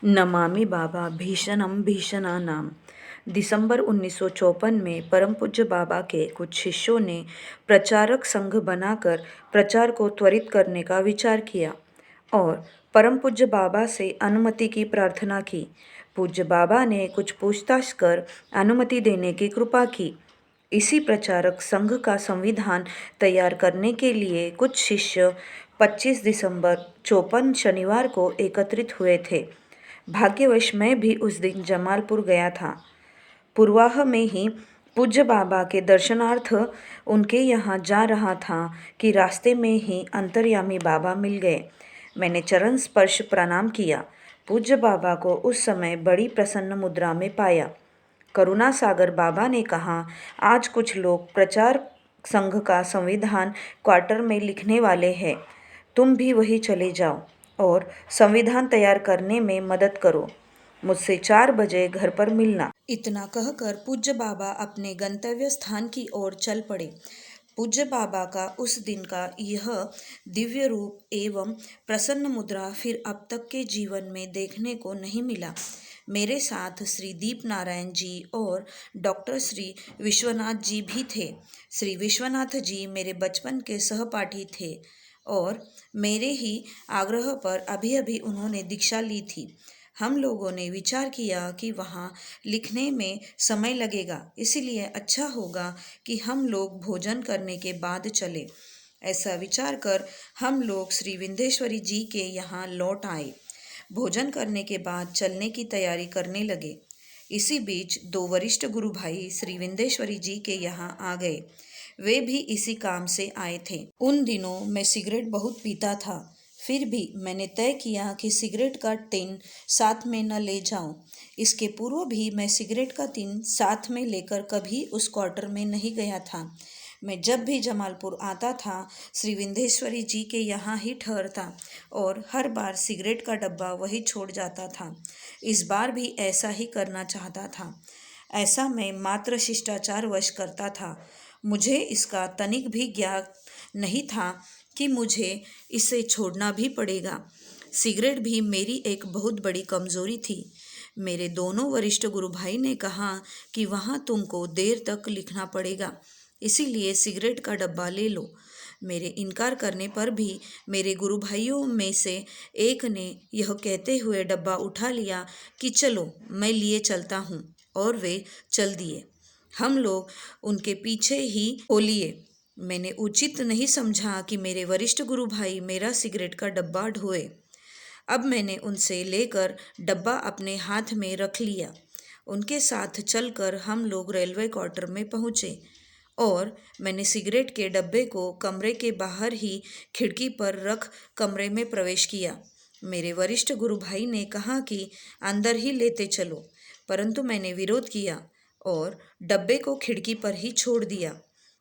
नमामि बाबा भीषणम भीषणानाम। दिसंबर 1954 में परम पूज्य बाबा के कुछ शिष्यों ने प्रचारक संघ बनाकर प्रचार को त्वरित करने का विचार किया और परम पूज्य बाबा से अनुमति की प्रार्थना की। पूज्य बाबा ने कुछ पूछताछ कर अनुमति देने की कृपा की। इसी प्रचारक संघ का संविधान तैयार करने के लिए कुछ शिष्य 25 दिसंबर 54 शनिवार को एकत्रित हुए थे। भाग्यवश मैं भी उस दिन जमालपुर गया था। पूर्वाह में ही पूज्य बाबा के दर्शनार्थ उनके यहाँ जा रहा था कि रास्ते में ही अंतर्यामी बाबा मिल गए। मैंने चरण स्पर्श प्रणाम किया। पूज्य बाबा को उस समय बड़ी प्रसन्न मुद्रा में पाया। करुणा सागर बाबा ने कहा, आज कुछ लोग प्रचार संघ का संविधान क्वार्टर में लिखने वाले हैं। तुम भी वही चले जाओ और संविधान तैयार करने में मदद करो। मुझसे 4 बजे घर पर मिलना। इतना कहकर पूज्य बाबा अपने गंतव्य स्थान की ओर चल पड़े। पूज्य बाबा का उस दिन का यह दिव्य रूप एवं प्रसन्न मुद्रा फिर अब तक के जीवन में देखने को नहीं मिला। मेरे साथ श्री दीप नारायण जी और डॉक्टर श्री विश्वनाथ जी भी थे। श्री विश्वनाथ जी मेरे बचपन के सहपाठी थे और मेरे ही आग्रह पर अभी अभी उन्होंने दीक्षा ली थी। हम लोगों ने विचार किया कि वहाँ लिखने में समय लगेगा, इसलिए अच्छा होगा कि हम लोग भोजन करने के बाद चले। ऐसा विचार कर हम लोग श्री विंध्येश्वरी जी के यहाँ लौट आए। भोजन करने के बाद चलने की तैयारी करने लगे। इसी बीच 2 वरिष्ठ गुरु भाई श्री विंध्येश्वरी जी के यहाँ आ गए। वे भी इसी काम से आए थे। उन दिनों मैं सिगरेट बहुत पीता था, फिर भी मैंने तय किया कि सिगरेट का टिन साथ में न ले जाऊं। इसके पूर्व भी मैं सिगरेट का टिन साथ में लेकर कभी उस क्वार्टर में नहीं गया था। मैं जब भी जमालपुर आता था श्री विंध्येश्वरी जी के यहाँ ही ठहरता और हर बार सिगरेट का डब्बा वही छोड़ जाता था। इस बार भी ऐसा ही करना चाहता था। ऐसा मैं मात्र शिष्टाचार वश करता था। मुझे इसका तनिक भी ज्ञात नहीं था कि मुझे इसे छोड़ना भी पड़ेगा। सिगरेट भी मेरी एक बहुत बड़ी कमज़ोरी थी। मेरे दोनों वरिष्ठ गुरु भाई ने कहा कि वहाँ तुमको देर तक लिखना पड़ेगा, इसीलिए सिगरेट का डब्बा ले लो। मेरे इनकार करने पर भी मेरे गुरु भाइयों में से एक ने यह कहते हुए डब्बा उठा लिया कि चलो मैं लिए चलता हूँ, और वे चल दिए। हम लोग उनके पीछे ही हो लिए। मैंने उचित नहीं समझा कि मेरे वरिष्ठ गुरु भाई मेरा सिगरेट का डब्बा ढोए। अब मैंने उनसे लेकर डब्बा अपने हाथ में रख लिया। उनके साथ चलकर हम लोग रेलवे क्वार्टर में पहुँचे और मैंने सिगरेट के डब्बे को कमरे के बाहर ही खिड़की पर रख कमरे में प्रवेश किया। मेरे वरिष्ठ गुरु भाई ने कहा कि अंदर ही लेते चलो, परंतु मैंने विरोध किया और डब्बे को खिड़की पर ही छोड़ दिया।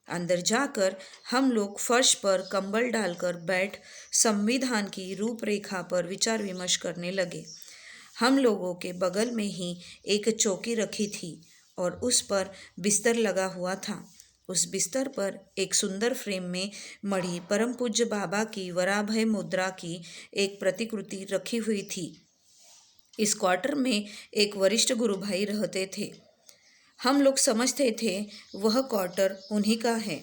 अंदर जाकर हम लोग फर्श पर कंबल डालकर बैठ संविधान की रूपरेखा पर विचार विमर्श करने लगे। हम लोगों के बगल में ही एक चौकी रखी थी और उस पर बिस्तर लगा हुआ था। उस बिस्तर पर एक सुंदर फ्रेम में मढ़ी परम पूज्य बाबा की वराभय मुद्रा की एक प्रतिकृति रखी हुई थी। इस क्वार्टर में एक वरिष्ठ गुरु भाई रहते थे। हम लोग समझते थे वह क्वार्टर उन्हीं का है।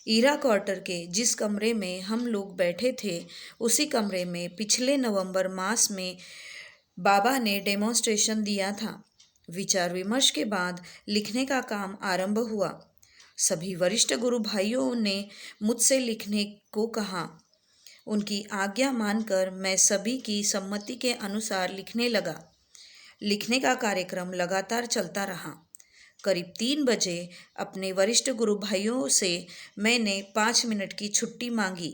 ईरा क्वार्टर के जिस कमरे में हम लोग बैठे थे, उसी कमरे में पिछले नवंबर मास में बाबा ने डेमोन्स्ट्रेशन दिया था। विचार विमर्श के बाद लिखने का काम आरंभ हुआ। सभी वरिष्ठ गुरु भाइयों ने मुझसे लिखने को कहा। उनकी आज्ञा मानकर मैं सभी की सम्मति के अनुसार लिखने लगा। लिखने का कार्यक्रम लगातार चलता रहा। करीब 3 बजे अपने वरिष्ठ गुरु भाइयों से मैंने 5 मिनट की छुट्टी मांगी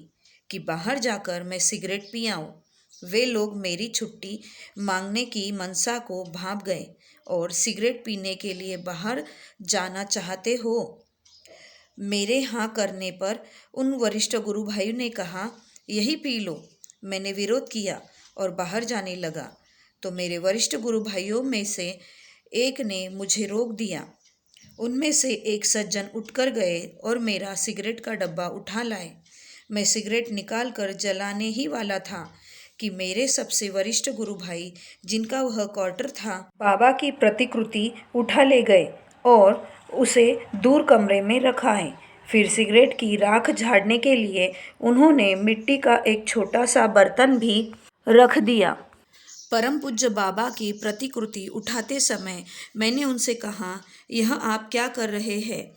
कि बाहर जाकर मैं सिगरेट पी आऊं। वे लोग मेरी छुट्टी मांगने की मनसा को भांप गए और सिगरेट पीने के लिए बाहर जाना चाहते हो। मेरे हाँ करने पर उन वरिष्ठ गुरु भाइयों ने कहा, यही पी लो। मैंने विरोध किया और बाहर जाने लगा तो मेरे वरिष्ठ गुरु भाइयों में से एक ने मुझे रोक दिया। उनमें से एक सज्जन उठकर गए और मेरा सिगरेट का डब्बा उठा लाए। मैं सिगरेट निकाल कर जलाने ही वाला था कि मेरे सबसे वरिष्ठ गुरु भाई, जिनका वह क्वार्टर था, बाबा की प्रतिकृति उठा ले गए और उसे दूर कमरे में रखाए। फिर सिगरेट की राख झाड़ने के लिए उन्होंने मिट्टी का एक छोटा सा बर्तन भी रख दिया। परम पूज्य बाबा की प्रतिकृति उठाते समय मैंने उनसे कहा, यह आप क्या कर रहे हैं?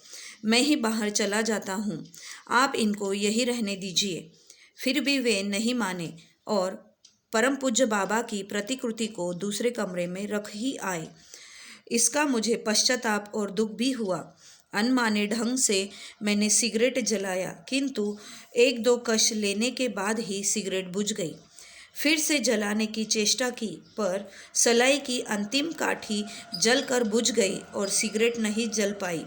मैं ही बाहर चला जाता हूँ, आप इनको यही रहने दीजिए। फिर भी वे नहीं माने और परम पूज्य बाबा की प्रतिकृति को दूसरे कमरे में रख ही आए। इसका मुझे पश्चाताप और दुख भी हुआ। अनमाने ढंग से मैंने सिगरेट जलाया, किंतु एक दो कश लेने के बाद ही सिगरेट बुझ गई। फिर से जलाने की चेष्टा की, पर सलाई की अंतिम काठी जलकर बुझ गई और सिगरेट नहीं जल पाई।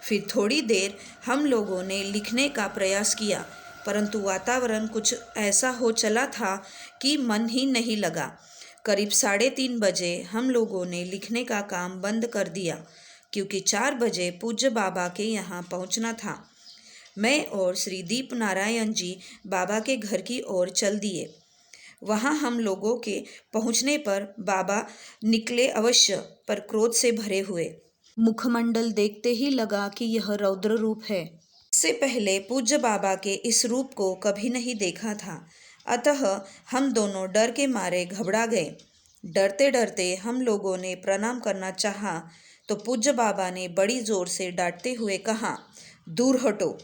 फिर थोड़ी देर हम लोगों ने लिखने का प्रयास किया, परंतु वातावरण कुछ ऐसा हो चला था कि मन ही नहीं लगा। करीब 3:30 बजे हम लोगों ने लिखने का काम बंद कर दिया, क्योंकि 4 बजे पूज्य बाबा के यहाँ पहुँचना था। मैं और श्री दीप नारायण जी बाबा के घर की ओर चल दिए। वहाँ हम लोगों के पहुँचने पर बाबा निकले अवश्य, पर क्रोध से भरे हुए। मुखमंडल देखते ही लगा कि यह रौद्र रूप है। इससे पहले पूज्य बाबा के इस रूप को कभी नहीं देखा था, अतः हम दोनों डर के मारे घबरा गए। डरते डरते हम लोगों ने प्रणाम करना चाहा, तो पूज्य बाबा ने बड़ी जोर से डांटते हुए कहा, दूर हटो।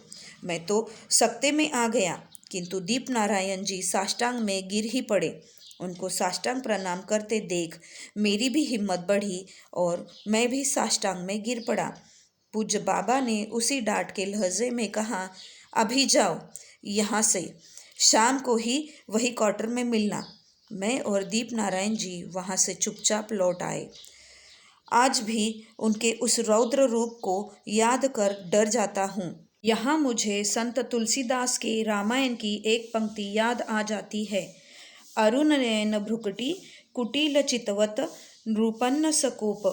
मैं तो सकते में आ गया, किंतु दीप नारायण जी साष्टांग में गिर ही पड़े। उनको साष्टांग प्रणाम करते देख मेरी भी हिम्मत बढ़ी और मैं भी साष्टांग में गिर पड़ा। पूज्य बाबा ने उसी डांट के लहजे में कहा, अभी जाओ यहाँ से, शाम को ही वही क्वार्टर में मिलना। मैं और दीप नारायण जी वहाँ से चुपचाप लौट आए। आज भी उनके उस रौद्र रूप को याद कर डर जाता हूँ। यहाँ मुझे संत तुलसीदास के रामायण की एक पंक्ति याद आ जाती है। अरुण नयन भ्रुकुटी कुटिल चितवत नृपन्न सकोप।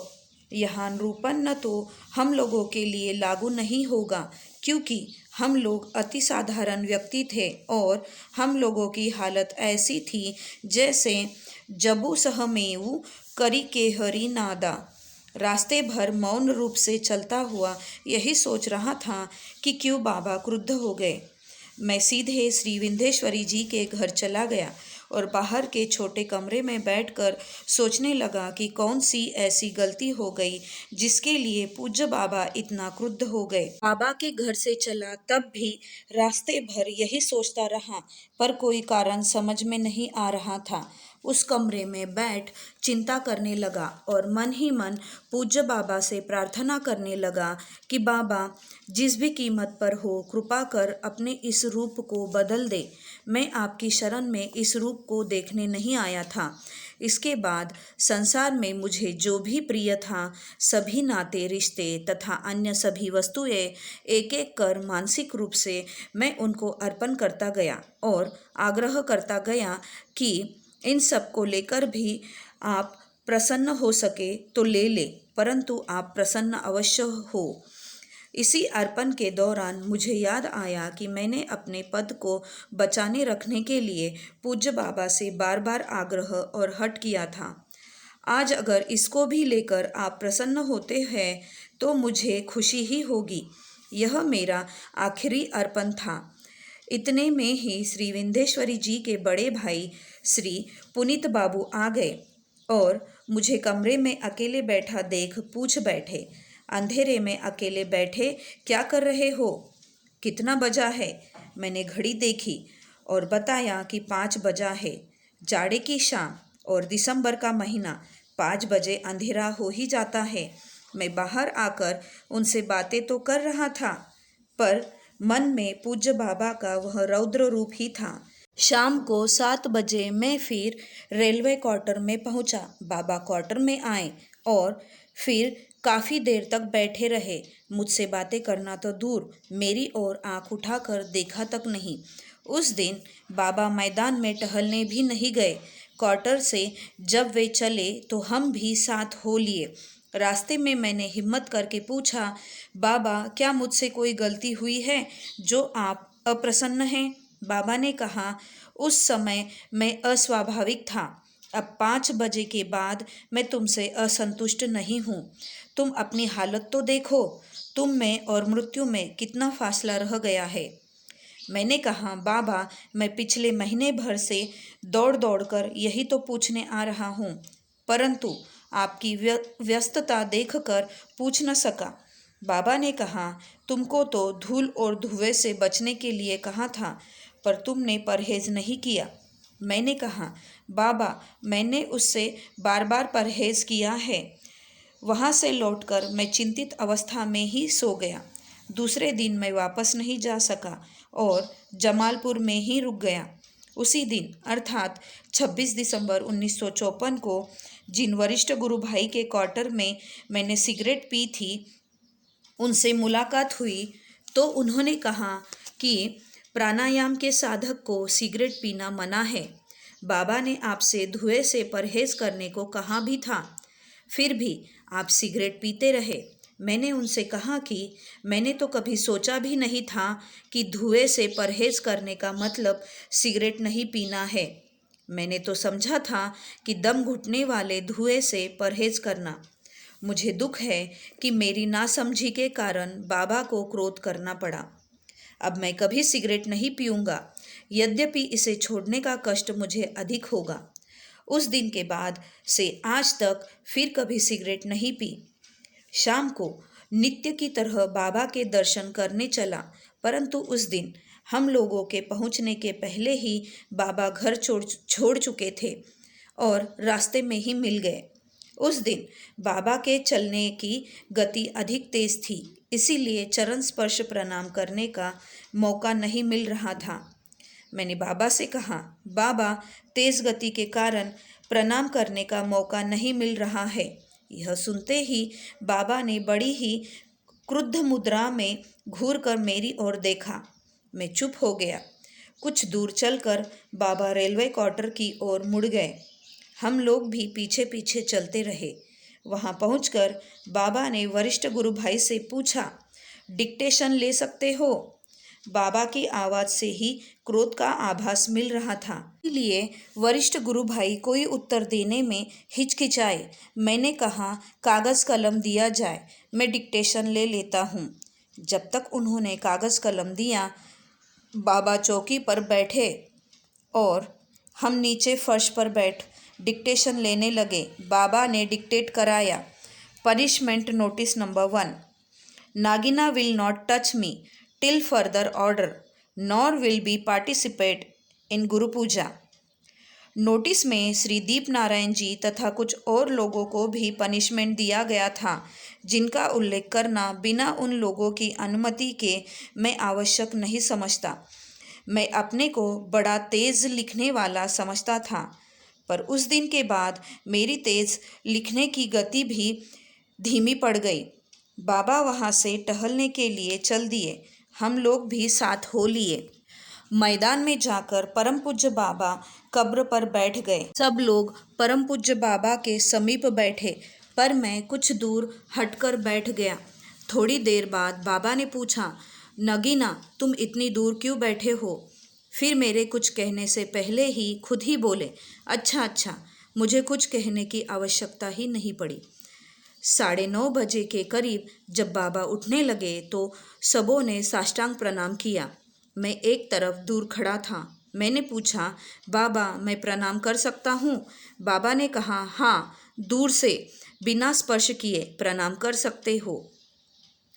यहाँ नृपन्न तो हम लोगों के लिए लागू नहीं होगा, क्योंकि हम लोग अति साधारण व्यक्ति थे और हम लोगों की हालत ऐसी थी जैसे जबू सहमेऊ करी के हरि नादा। रास्ते भर मौन रूप से चलता हुआ यही सोच रहा था कि क्यों बाबा क्रुद्ध हो गए। मैं सीधे श्री विंध्येश्वरी जी के घर चला गया और बाहर के छोटे कमरे में बैठकर सोचने लगा कि कौन सी ऐसी गलती हो गई जिसके लिए पूज्य बाबा इतना क्रुद्ध हो गए। बाबा के घर से चला तब भी रास्ते भर यही सोचता रहा, पर कोई कारण समझ में नहीं आ रहा था। उस कमरे में बैठ चिंता करने लगा और मन ही मन पूज्य बाबा से प्रार्थना करने लगा कि बाबा जिस भी कीमत पर हो कृपा कर अपने इस रूप को बदल दे। मैं आपकी शरण में इस रूप को देखने नहीं आया था। इसके बाद संसार में मुझे जो भी प्रिय था, सभी नाते रिश्ते तथा अन्य सभी वस्तुएं एक एक कर मानसिक रूप से मैं उनको अर्पण करता गया और आग्रह करता गया कि इन सब को लेकर भी आप प्रसन्न हो सके तो ले ले, परंतु आप प्रसन्न अवश्य हो। इसी अर्पण के दौरान मुझे याद आया कि मैंने अपने पद को बचाने रखने के लिए पूज्य बाबा से बार बार आग्रह और हठ किया था। आज अगर इसको भी लेकर आप प्रसन्न होते हैं तो मुझे खुशी ही होगी। यह मेरा आखिरी अर्पण था। इतने में ही श्री विंध्येश्वरी जी के बड़े भाई श्री पुनीत बाबू आ गए और मुझे कमरे में अकेले बैठा देख पूछ बैठे, अंधेरे में अकेले बैठे क्या कर रहे हो? कितना बजा है? मैंने घड़ी देखी और बताया कि 5 बजा है। जाड़े की शाम और दिसंबर का महीना, 5 बजे अंधेरा हो ही जाता है। मैं बाहर आकर उनसे बातें तो कर रहा था, पर मन में पूज्य बाबा का वह रौद्र रूप ही था। शाम को 7 बजे मैं फिर रेलवे क्वार्टर में पहुंचा। बाबा क्वार्टर में आए और फिर काफ़ी देर तक बैठे रहे। मुझसे बातें करना तो दूर, मेरी ओर आंख उठाकर देखा तक नहीं। उस दिन बाबा मैदान में टहलने भी नहीं गए। क्वार्टर से जब वे चले तो हम भी साथ हो लिए। रास्ते में मैंने हिम्मत करके पूछा, बाबा क्या मुझसे कोई गलती हुई है जो आप अप्रसन्न हैं? बाबा ने कहा, उस समय मैं अस्वाभाविक था। अब 5 बजे के बाद मैं तुमसे असंतुष्ट नहीं हूँ। तुम अपनी हालत तो देखो, तुम में और मृत्यु में कितना फासला रह गया है। मैंने कहा, बाबा, मैं पिछले महीने भर से दौड़ दौड़ कर यही तो पूछने आ रहा हूँ, परंतु आपकी व्यस्तता देखकर पूछ न सका। बाबा ने कहा, तुमको तो धूल और धुएं से बचने के लिए कहा था, पर तुमने परहेज नहीं किया। मैंने कहा, बाबा, मैंने उससे बार बार परहेज किया है। वहाँ से लौटकर मैं चिंतित अवस्था में ही सो गया। दूसरे दिन मैं वापस नहीं जा सका और जमालपुर में ही रुक गया। उसी दिन अर्थात 26 दिसंबर 1954 को जिन वरिष्ठ गुरु भाई के क्वार्टर में मैंने सिगरेट पी थी, उनसे मुलाकात हुई तो उन्होंने कहा कि प्राणायाम के साधक को सिगरेट पीना मना है। बाबा ने आपसे धुएं से परहेज करने को कहा भी था, फिर भी आप सिगरेट पीते रहे। मैंने उनसे कहा कि मैंने तो कभी सोचा भी नहीं था कि धुएं से परहेज करने का मतलब सिगरेट नहीं पीना है। मैंने तो समझा था कि दम घुटने वाले धुएं से परहेज करना। मुझे दुख है कि मेरी नासमझी के कारण बाबा को क्रोध करना पड़ा। अब मैं कभी सिगरेट नहीं पीऊँगा, यद्यपि इसे छोड़ने का कष्ट मुझे अधिक होगा। उस दिन के बाद से आज तक फिर कभी सिगरेट नहीं पी। शाम को नित्य की तरह बाबा के दर्शन करने चला, परंतु उस दिन हम लोगों के पहुंचने के पहले ही बाबा घर छोड़ चुके थे और रास्ते में ही मिल गए। उस दिन बाबा के चलने की गति अधिक तेज थी, इसीलिए चरण स्पर्श प्रणाम करने का मौका नहीं मिल रहा था। मैंने बाबा से कहा, बाबा, तेज गति के कारण प्रणाम करने का मौका नहीं मिल रहा है। यह सुनते ही बाबा ने बड़ी ही क्रुद्ध मुद्रा में घूर कर मेरी ओर देखा। मैं चुप हो गया। कुछ दूर चलकर बाबा रेलवे क्वार्टर की ओर मुड़ गए। हम लोग भी पीछे पीछे चलते रहे। वहां पहुंचकर बाबा ने वरिष्ठ गुरु भाई से पूछा, डिक्टेशन ले सकते हो? बाबा की आवाज़ से ही क्रोध का आभास मिल रहा था, इसलिए वरिष्ठ गुरु भाई कोई उत्तर देने में हिचकिचाए। मैंने कहा, कागज़ कलम दिया जाए, मैं डिक्टेशन ले लेता हूँ। जब तक उन्होंने कागज़ कलम दिया, बाबा चौकी पर बैठे और हम नीचे फर्श पर बैठ डिक्टेशन लेने लगे। बाबा ने डिक्टेट कराया। Punishment notice number 1, Nagina will not touch me till further order, nor will be participate in Guru Puja. Notice में श्री दीप नारायण जी तथा कुछ और लोगों को भी पनिशमेंट दिया गया था, जिनका उल्लेख करना बिना उन लोगों की अनुमति के मैं आवश्यक नहीं समझता। मैं अपने को बड़ा तेज़ लिखने वाला समझता था, पर उस दिन के बाद मेरी तेज़ लिखने की गति भी धीमी पड़ गई। बाबा वहाँ से टहलने के लिए चल दिए। हम लोग भी साथ हो लिए। मैदान में जाकर परम पूज्य बाबा कब्र पर बैठ गए। सब लोग परम पूज्य बाबा के समीप बैठे, पर मैं कुछ दूर हटकर बैठ गया। थोड़ी देर बाद बाबा ने पूछा, नगीना, तुम इतनी दूर क्यों बैठे हो? फिर मेरे कुछ कहने से पहले ही खुद ही बोले, अच्छा, मुझे कुछ कहने की आवश्यकता ही नहीं पड़ी। 9:30 बजे के करीब जब बाबा उठने लगे तो सबों ने साष्टांग प्रणाम किया। मैं एक तरफ दूर खड़ा था। मैंने पूछा, बाबा, मैं प्रणाम कर सकता हूँ? बाबा ने कहा, हाँ, दूर से बिना स्पर्श किए प्रणाम कर सकते हो।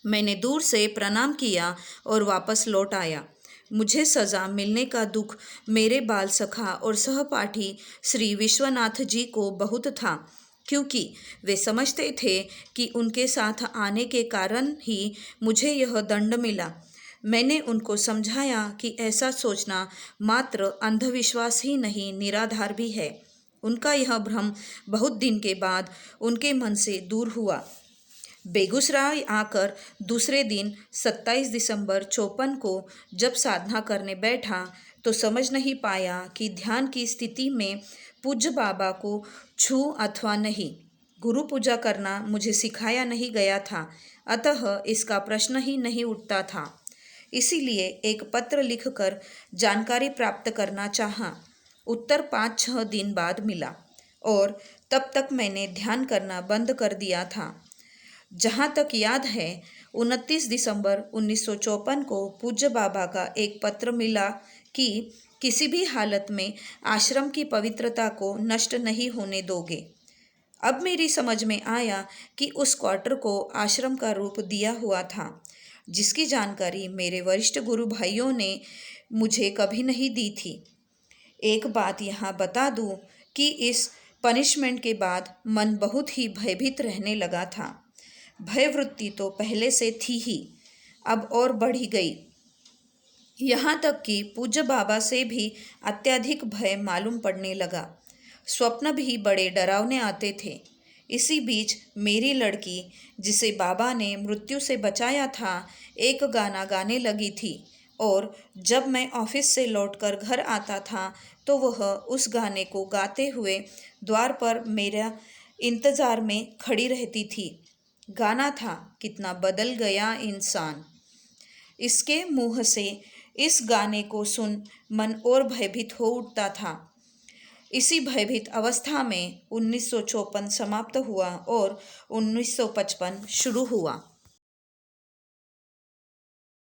मैंने दूर से प्रणाम किया और वापस लौट आया। मुझे सज़ा मिलने का दुख मेरे बाल सखा और सहपाठी श्री विश्वनाथ जी को बहुत था, क्योंकि वे समझते थे कि उनके साथ आने के कारण ही मुझे यह दंड मिला। मैंने उनको समझाया कि ऐसा सोचना मात्र अंधविश्वास ही नहीं, निराधार भी है। उनका यह भ्रम बहुत दिन के बाद उनके मन से दूर हुआ। बेगूसराय आकर दूसरे दिन 27 दिसंबर 54 को जब साधना करने बैठा तो समझ नहीं पाया कि ध्यान की स्थिति में पूज्य बाबा को छूं अथवा नहीं। गुरु पूजा करना मुझे सिखाया नहीं गया था, अतः इसका प्रश्न ही नहीं उठता था। इसीलिए एक पत्र लिखकर जानकारी प्राप्त करना चाहा। उत्तर 5-6 दिन बाद मिला और तब तक मैंने ध्यान करना बंद कर दिया था। जहाँ तक याद है 29 दिसंबर 1954 को पूज्य बाबा का एक पत्र मिला कि किसी भी हालत में आश्रम की पवित्रता को नष्ट नहीं होने दोगे। अब मेरी समझ में आया कि उस क्वार्टर को आश्रम का रूप दिया हुआ था, जिसकी जानकारी मेरे वरिष्ठ गुरु भाइयों ने मुझे कभी नहीं दी थी। एक बात यहाँ बता दूँ कि इस पनिशमेंट के बाद मन बहुत ही भयभीत रहने लगा था। भयवृत्ति तो पहले से थी ही, अब और बढ़ी गई। यहाँ तक कि पूज्य बाबा से भी अत्यधिक भय मालूम पड़ने लगा। स्वप्न भी बड़े डरावने आते थे। इसी बीच मेरी लड़की, जिसे बाबा ने मृत्यु से बचाया था, एक गाना गाने लगी थी और जब मैं ऑफिस से लौटकर घर आता था तो वह उस गाने को गाते हुए द्वार पर मेरा इंतज़ार में खड़ी रहती थी। गाना था, कितना बदल गया इंसान। इसके मुंह से इस गाने को सुन मन और भयभीत हो उठता था। इसी भयभीत अवस्था में 1954 समाप्त हुआ और 1955 शुरू हुआ।